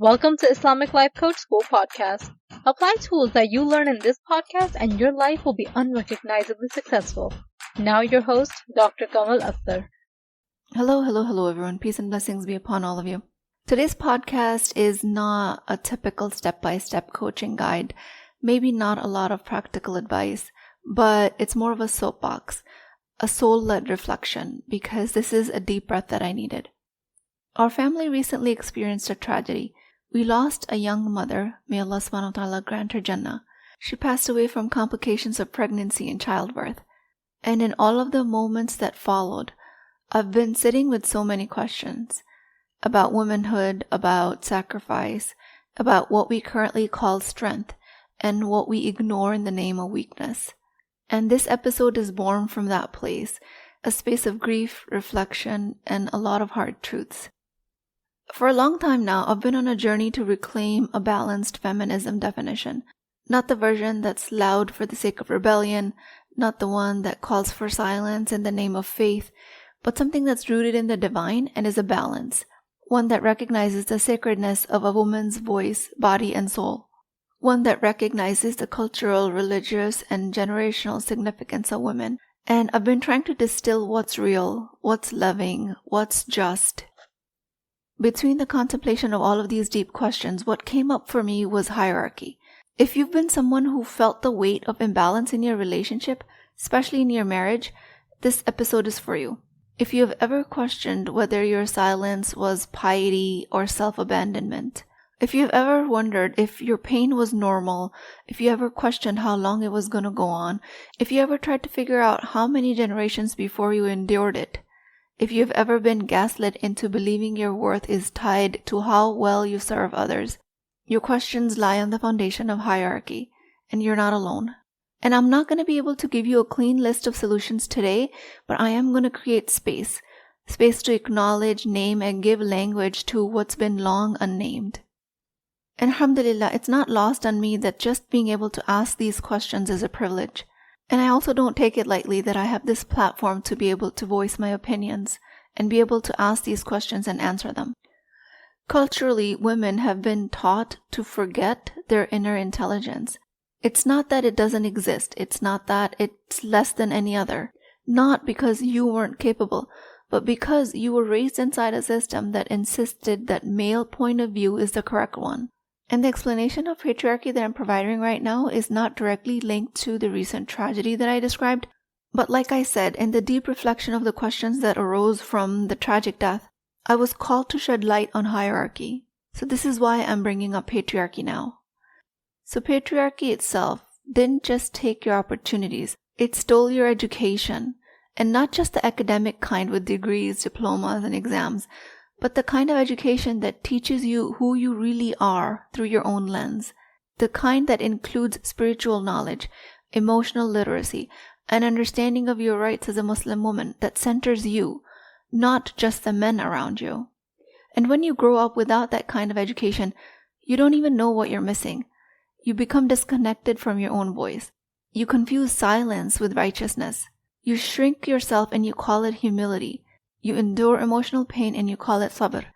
Welcome to Islamic Life Coach School Podcast. Apply tools that you learn in this podcast and your life will be unrecognizably successful. Now your host, Dr. Kamal Akhtar. Hello everyone. Peace and blessings be upon all of you. Today's podcast is not a typical step-by-step coaching guide, maybe not a lot of practical advice, but it's more of a soapbox, a soul-led reflection, because this is a deep breath that I needed. Our family recently experienced a tragedy. We lost a young mother, may Allah subhanahu wa ta'ala grant her Jannah. She passed away from complications of pregnancy and childbirth. And in all of the moments that followed, I've been sitting with so many questions about womanhood, about sacrifice, about what we currently call strength, and what we ignore in the name of weakness. And this episode is born from that place, a space of grief, reflection, and a lot of hard truths. For a long time now, I've been on a journey to reclaim a balanced feminism definition. Not the version that's loud for the sake of rebellion, not the one that calls for silence in the name of faith, but something that's rooted in the divine and is a balance. One that recognizes the sacredness of a woman's voice, body, and soul. One that recognizes the cultural, religious, and generational significance of women. And I've been trying to distill what's real, what's loving, what's just. Between the contemplation of all of these deep questions, what came up for me was hierarchy. If you've been someone who felt the weight of imbalance in your relationship, especially in your marriage, this episode is for you. If you have ever questioned whether your silence was piety or self-abandonment, if you've ever wondered if your pain was normal, if you ever questioned how long it was going to go on, if you ever tried to figure out how many generations before you endured it, if you've ever been gaslit into believing your worth is tied to how well you serve others, your questions lie on the foundation of hierarchy, and you're not alone. And I'm not going to be able to give you a clean list of solutions today, but I am going to create space to acknowledge, name, and give language to what's been long unnamed. And alhamdulillah, it's not lost on me that just being able to ask these questions is a privilege. And I also don't take it lightly that I have this platform to be able to voice my opinions and be able to ask these questions and answer them. Culturally, women have been taught to forget their inner intelligence. It's not that it doesn't exist. It's not that it's less than any other. Not because you weren't capable, but because you were raised inside a system that insisted that male point of view is the correct one. And the explanation of patriarchy that I'm providing right now is not directly linked to the recent tragedy that I described, but like I said, in the deep reflection of the questions that arose from the tragic death, I was called to shed light on hierarchy. So this is why I'm bringing up patriarchy now. So patriarchy itself didn't just take your opportunities, it stole your education, and not just the academic kind with degrees, diplomas, and exams, but the kind of education that teaches you who you really are through your own lens. The kind that includes spiritual knowledge, emotional literacy, an understanding of your rights as a Muslim woman that centers you, not just the men around you. And when you grow up without that kind of education, you don't even know what you're missing. You become disconnected from your own voice. You confuse silence with righteousness. You shrink yourself and you call it humility. You endure emotional pain and you call it sabr.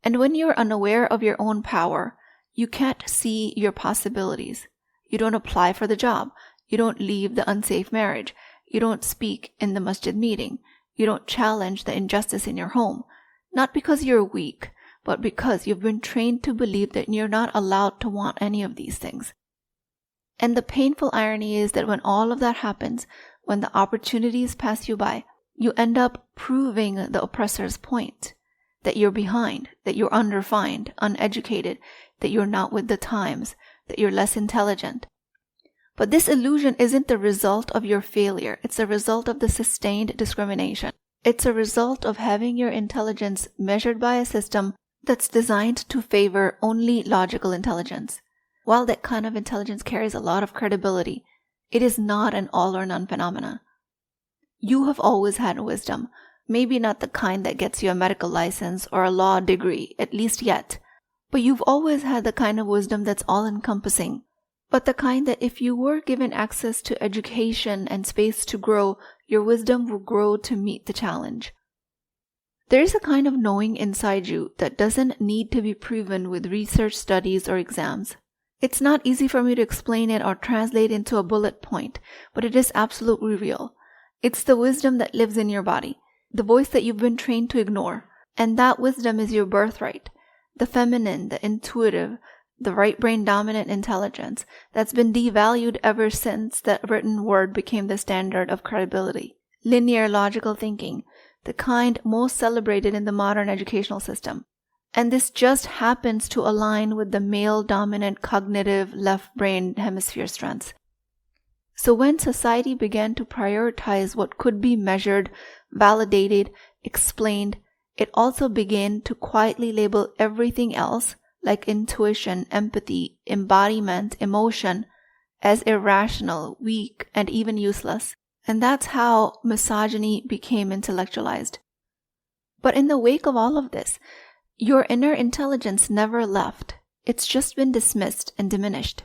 And when you're unaware of your own power, you can't see your possibilities. You don't apply for the job. You don't leave the unsafe marriage. You don't speak in the masjid meeting. You don't challenge the injustice in your home. Not because you're weak, but because you've been trained to believe that you're not allowed to want any of these things. And the painful irony is that when all of that happens, when the opportunities pass you by, you end up proving the oppressor's point, that you're behind, that you're unrefined, uneducated, that you're not with the times, that you're less intelligent. But this illusion isn't the result of your failure. It's a result of the sustained discrimination. It's a result of having your intelligence measured by a system that's designed to favor only logical intelligence. While that kind of intelligence carries a lot of credibility, it is not an all or none phenomenon. You have always had wisdom, maybe not the kind that gets you a medical license or a law degree, at least yet, but you've always had the kind of wisdom that's all-encompassing, but the kind that if you were given access to education and space to grow, your wisdom will grow to meet the challenge. There's a kind of knowing inside you that doesn't need to be proven with research studies or exams. It's not easy for me to explain it or translate into a bullet point, but it is absolutely real. It's the wisdom that lives in your body, the voice that you've been trained to ignore. And that wisdom is your birthright, the feminine, the intuitive, the right brain dominant intelligence that's been devalued ever since the written word became the standard of credibility. Linear logical thinking, the kind most celebrated in the modern educational system. And this just happens to align with the male dominant cognitive left brain hemisphere strengths. So when society began to prioritize what could be measured, validated, explained, it also began to quietly label everything else, like intuition, empathy, embodiment, emotion, as irrational, weak, and even useless. And that's how misogyny became intellectualized. But in the wake of all of this, your inner intelligence never left. It's just been dismissed and diminished.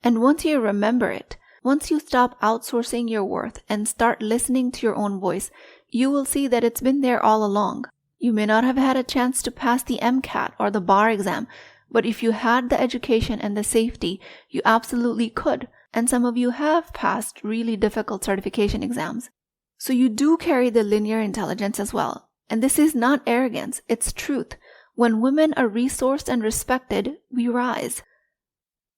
And once you remember it, once you stop outsourcing your worth and start listening to your own voice, you will see that it's been there all along. You may not have had a chance to pass the MCAT or the bar exam, but if you had the education and the safety, you absolutely could. And some of you have passed really difficult certification exams. So you do carry the linear intelligence as well. And this is not arrogance, it's truth. When women are resourced and respected, we rise.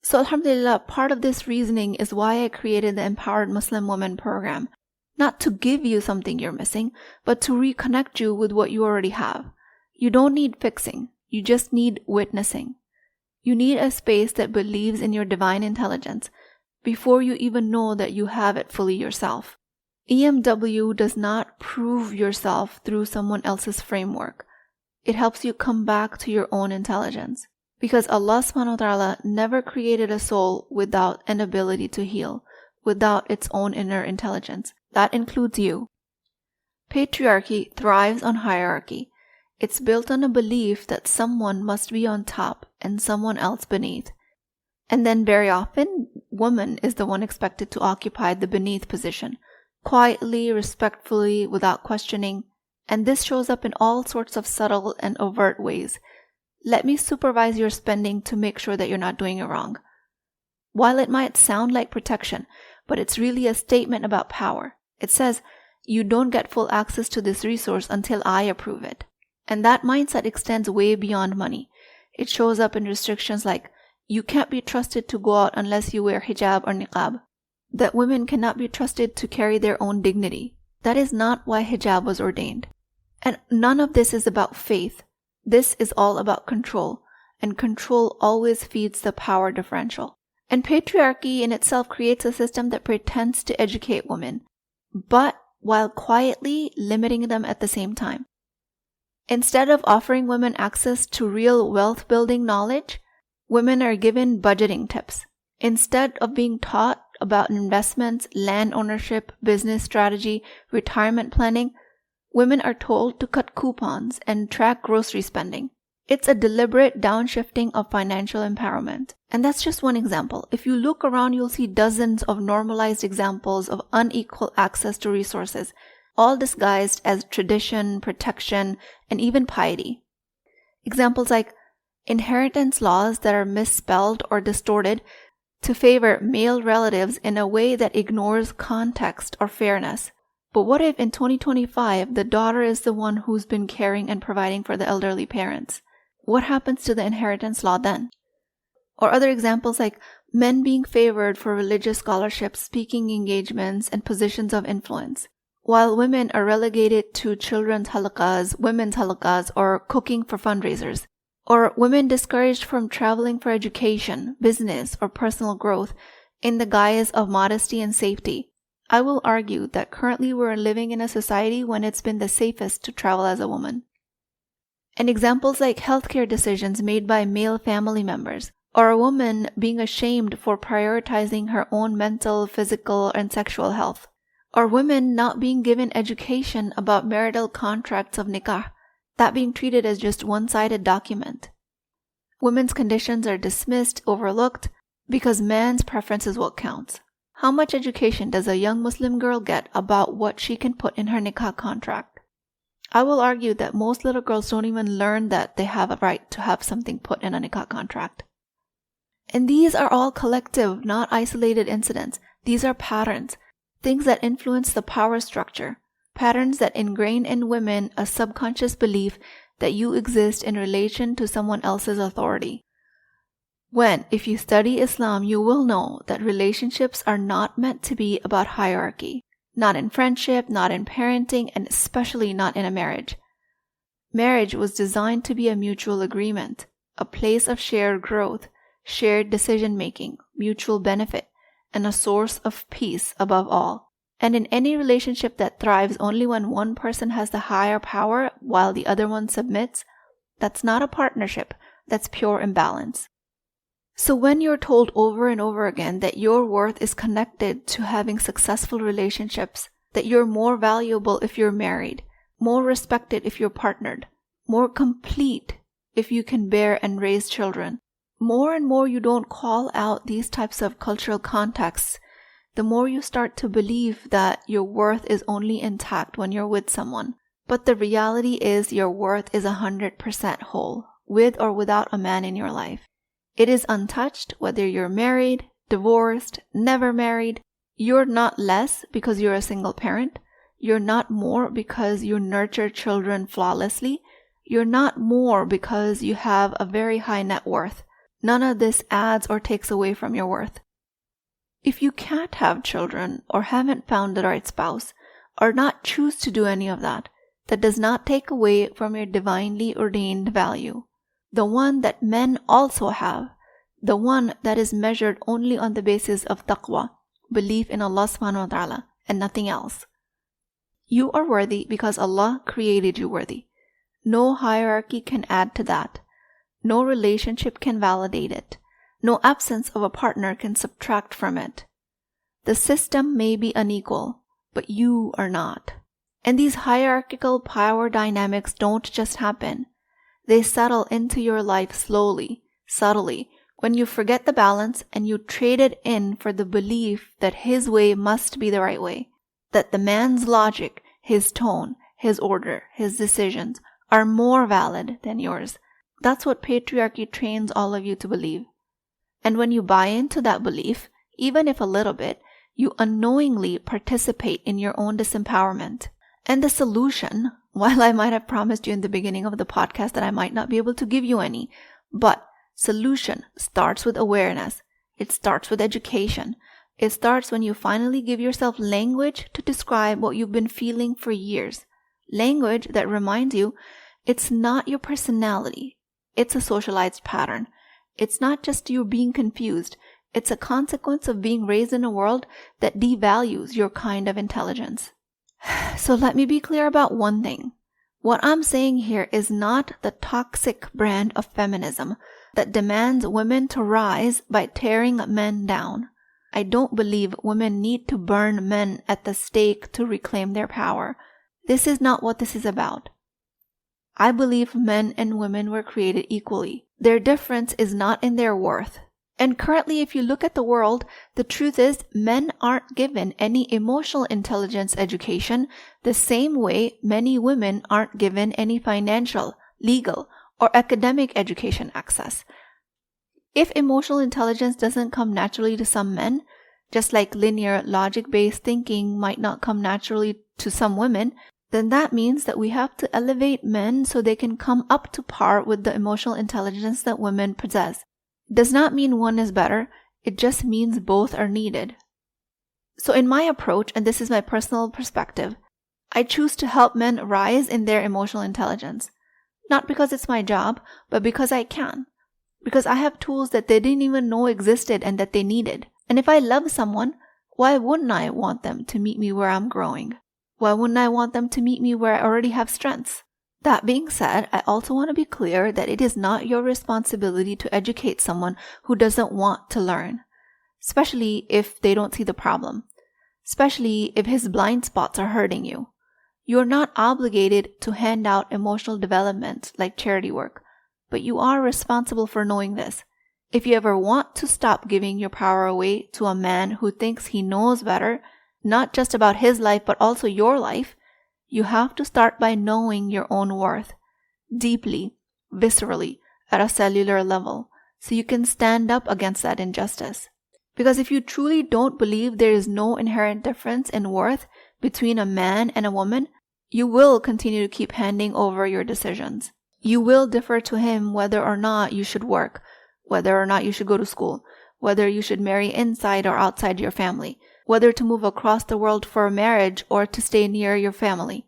So alhamdulillah, part of this reasoning is why I created the Empowered Muslim Woman program. Not to give you something you're missing, but to reconnect you with what you already have. You don't need fixing, you just need witnessing. You need a space that believes in your divine intelligence before you even know that you have it fully yourself. EMW does not prove yourself through someone else's framework. It helps you come back to your own intelligence. Because Allah subhanahu wa ta'ala never created a soul without an ability to heal, without its own inner intelligence. That includes you. Patriarchy thrives on hierarchy. It's built on a belief that someone must be on top and someone else beneath. And then very often, woman is the one expected to occupy the beneath position, quietly, respectfully, without questioning. And this shows up in all sorts of subtle and overt ways. Let me supervise your spending to make sure that you're not doing it wrong. While it might sound like protection, but it's really a statement about power. It says, you don't get full access to this resource until I approve it. And that mindset extends way beyond money. It shows up in restrictions like, you can't be trusted to go out unless you wear hijab or niqab. That women cannot be trusted to carry their own dignity. That is not why hijab was ordained. And none of this is about faith. This is all about control. And control always feeds the power differential. And patriarchy in itself creates a system that pretends to educate women, but while quietly limiting them at the same time. Instead of offering women access to real wealth-building knowledge, women are given budgeting tips. Instead of being taught about investments, land ownership, business strategy, retirement planning, women are told to cut coupons and track grocery spending. It's a deliberate downshifting of financial empowerment. And that's just one example. If you look around, you'll see dozens of normalized examples of unequal access to resources, all disguised as tradition, protection, and even piety. Examples like inheritance laws that are misspelled or distorted to favor male relatives in a way that ignores context or fairness. But what if in 2025, the daughter is the one who's been caring and providing for the elderly parents? What happens to the inheritance law then? Or other examples like men being favored for religious scholarships, speaking engagements, and positions of influence, while women are relegated to children's halaqas, women's halaqas, or cooking for fundraisers. Or women discouraged from traveling for education, business, or personal growth in the guise of modesty and safety. I will argue that currently we're living in a society when it's been the safest to travel as a woman. And examples like healthcare decisions made by male family members, or a woman being ashamed for prioritizing her own mental, physical, and sexual health, or women not being given education about marital contracts of nikah, that being treated as just one-sided document. Women's conditions are dismissed, overlooked, because man's preference is what counts. How much education does a young Muslim girl get about what she can put in her nikah contract? I will argue that most little girls don't even learn that they have a right to have something put in a nikah contract. And these are all collective, not isolated incidents. These are patterns, things that influence the power structure, patterns that ingrain in women a subconscious belief that you exist in relation to someone else's authority. If you study Islam, you will know that relationships are not meant to be about hierarchy. Not in friendship, not in parenting, and especially not in a marriage. Marriage was designed to be a mutual agreement, a place of shared growth, shared decision-making, mutual benefit, and a source of peace above all. And in any relationship that thrives only when one person has the higher power while the other one submits, that's not a partnership, that's pure imbalance. So when you're told over and over again that your worth is connected to having successful relationships, that you're more valuable if you're married, more respected if you're partnered, more complete if you can bear and raise children, more and more you don't call out these types of cultural contexts, the more you start to believe that your worth is only intact when you're with someone. But the reality is your worth is 100% whole, with or without a man in your life. It is untouched whether you're married, divorced, never married. You're not less because you're a single parent. You're not more because you nurture children flawlessly. You're not more because you have a very high net worth. None of this adds or takes away from your worth. If you can't have children or haven't found the right spouse or not choose to do any of that, that does not take away from your divinely ordained value. The one that men also have, the one that is measured only on the basis of taqwa, belief in Allah subhanahu wa ta'ala, and nothing else. You are worthy because Allah created you worthy. No hierarchy can add to that. No relationship can validate it. No absence of a partner can subtract from it. The system may be unequal, but you are not. And these hierarchical power dynamics don't just happen. They settle into your life slowly, subtly, when you forget the balance and you trade it in for the belief that his way must be the right way, that the man's logic, his tone, his order, his decisions are more valid than yours. That's what patriarchy trains all of you to believe. And when you buy into that belief, even if a little bit, you unknowingly participate in your own disempowerment. And the solution, while I might have promised you in the beginning of the podcast that I might not be able to give you any, but solution starts with awareness. It starts with education. It starts when you finally give yourself language to describe what you've been feeling for years. Language that reminds you it's not your personality. It's a socialized pattern. It's not just you being confused. It's a consequence of being raised in a world that devalues your kind of intelligence. So let me be clear about one thing. What I'm saying here is not the toxic brand of feminism that demands women to rise by tearing men down. I don't believe women need to burn men at the stake to reclaim their power. This is not what this is about. I believe men and women were created equally. Their difference is not in their worth. And currently, if you look at the world, the truth is men aren't given any emotional intelligence education the same way many women aren't given any financial, legal, or academic education access. If emotional intelligence doesn't come naturally to some men, just like linear, logic-based thinking might not come naturally to some women, then that means that we have to elevate men so they can come up to par with the emotional intelligence that women possess. It does not mean one is better, it just means both are needed. So in my approach, and this is my personal perspective, I choose to help men rise in their emotional intelligence. Not because it's my job, but because I can. Because I have tools that they didn't even know existed and that they needed. And if I love someone, why wouldn't I want them to meet me where I'm growing? Why wouldn't I want them to meet me where I already have strengths? That being said, I also want to be clear that it is not your responsibility to educate someone who doesn't want to learn, especially if they don't see the problem, especially if his blind spots are hurting you. You're not obligated to hand out emotional development like charity work, but you are responsible for knowing this. If you ever want to stop giving your power away to a man who thinks he knows better, not just about his life but also your life, You have to start by knowing your own worth, deeply, viscerally, at a cellular level, so you can stand up against that injustice. Because if you truly don't believe there is no inherent difference in worth between a man and a woman, you will continue to keep handing over your decisions. You will defer to him whether or not you should work, whether or not you should go to school, whether you should marry inside or outside your family, whether to move across the world for a marriage or to stay near your family.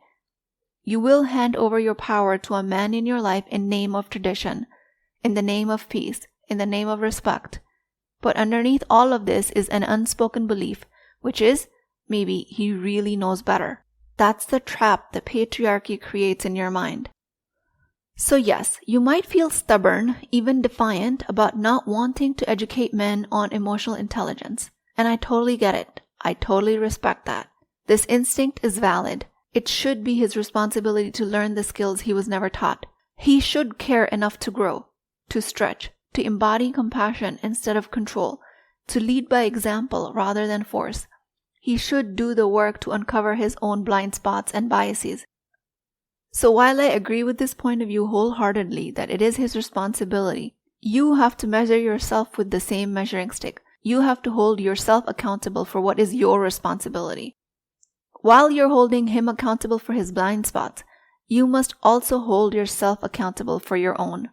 You will hand over your power to a man in your life in name of tradition, in the name of peace, in the name of respect. But underneath all of this is an unspoken belief, which is, maybe he really knows better. That's the trap the patriarchy creates in your mind. So yes, you might feel stubborn, even defiant, about not wanting to educate men on emotional intelligence. And I totally get it. I totally respect that. This instinct is valid. It should be his responsibility to learn the skills he was never taught. He should care enough to grow, to stretch, to embody compassion instead of control, to lead by example rather than force. He should do the work to uncover his own blind spots and biases. So while I agree with this point of view wholeheartedly that it is his responsibility, you have to measure yourself with the same measuring stick. You have to hold yourself accountable for what is your responsibility. While you're holding him accountable for his blind spots, you must also hold yourself accountable for your own.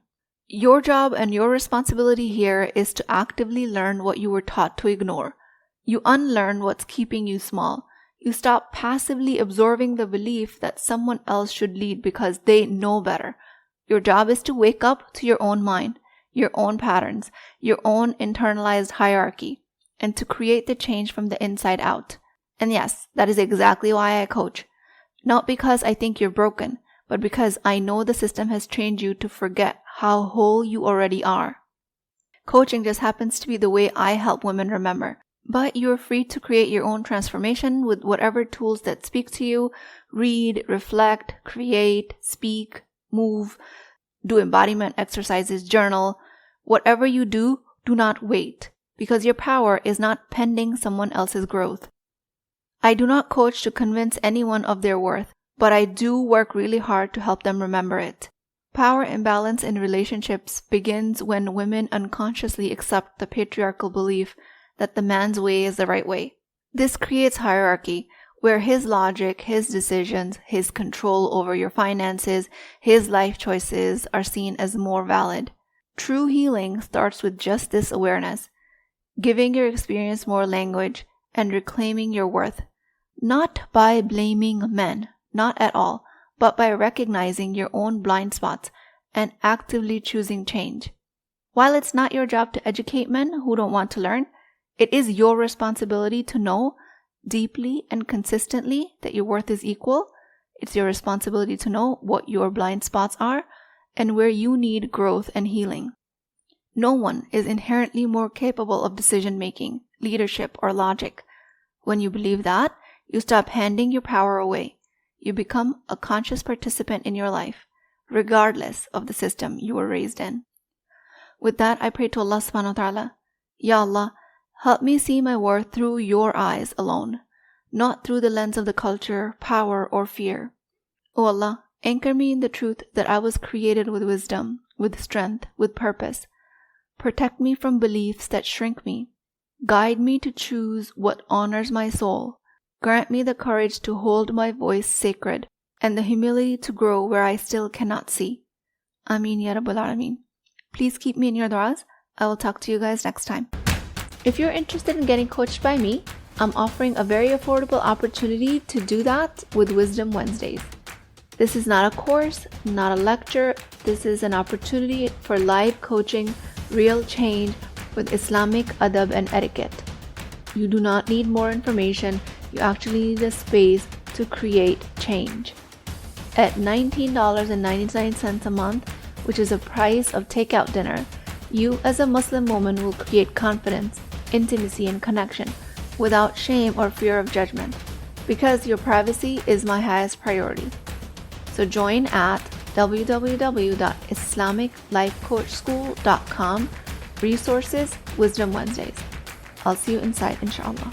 Your job and your responsibility here is to actively learn what you were taught to ignore. You unlearn what's keeping you small. You stop passively absorbing the belief that someone else should lead because they know better. Your job is to wake up to your own mind, your own patterns, your own internalized hierarchy, and to create the change from the inside out. And yes, that is exactly why I coach. Not because I think you're broken, but because I know the system has trained you to forget how whole you already are. Coaching just happens to be the way I help women remember. But you're free to create your own transformation with whatever tools that speak to you. Read, reflect, create, speak, move, do embodiment exercises, journal. Whatever you do, do not wait, because your power is not pending someone else's growth. I do not coach to convince anyone of their worth, but I do work really hard to help them remember it. Power imbalance in relationships begins when women unconsciously accept the patriarchal belief that the man's way is the right way. This creates hierarchy, where his logic, his decisions, his control over your finances, his life choices are seen as more valid. True healing starts with just this awareness, giving your experience more language and reclaiming your worth, not by blaming men, not at all, but by recognizing your own blind spots and actively choosing change. While it's not your job to educate men who don't want to learn, it is your responsibility to know deeply and consistently that your worth is equal. It's your responsibility to know what your blind spots are and where you need growth and healing. No one is inherently more capable of decision making, leadership, or logic. When you believe that, you stop handing your power away. You become a conscious participant in your life, regardless of the system you were raised in. With that, I pray to Allah subhanahu wa ta'ala, Ya Allah, help me see my worth through your eyes alone, not through the lens of the culture, power, or fear. O Allah, anchor me in the truth that I was created with wisdom, with strength, with purpose. Protect me from beliefs that shrink me. Guide me to choose what honors my soul. Grant me the courage to hold my voice sacred and the humility to grow where I still cannot see. Ameen Ya Rabbal Alameen. Please keep me in your du'as. I will talk to you guys next time. If you're interested in getting coached by me, I'm offering a very affordable opportunity to do that with Wisdom Wednesdays. This is not a course, not a lecture. This is an opportunity for live coaching, real change with Islamic adab and etiquette. You do not need more information. You actually need a space to create change. At $19.99 a month, which is the price of takeout dinner, you as a Muslim woman will create confidence, intimacy, and connection without shame or fear of judgment, because your privacy is my highest priority. So join at www.islamiclifecoachschool.com, resources, Wisdom Wednesdays. I'll see you inside, inshallah.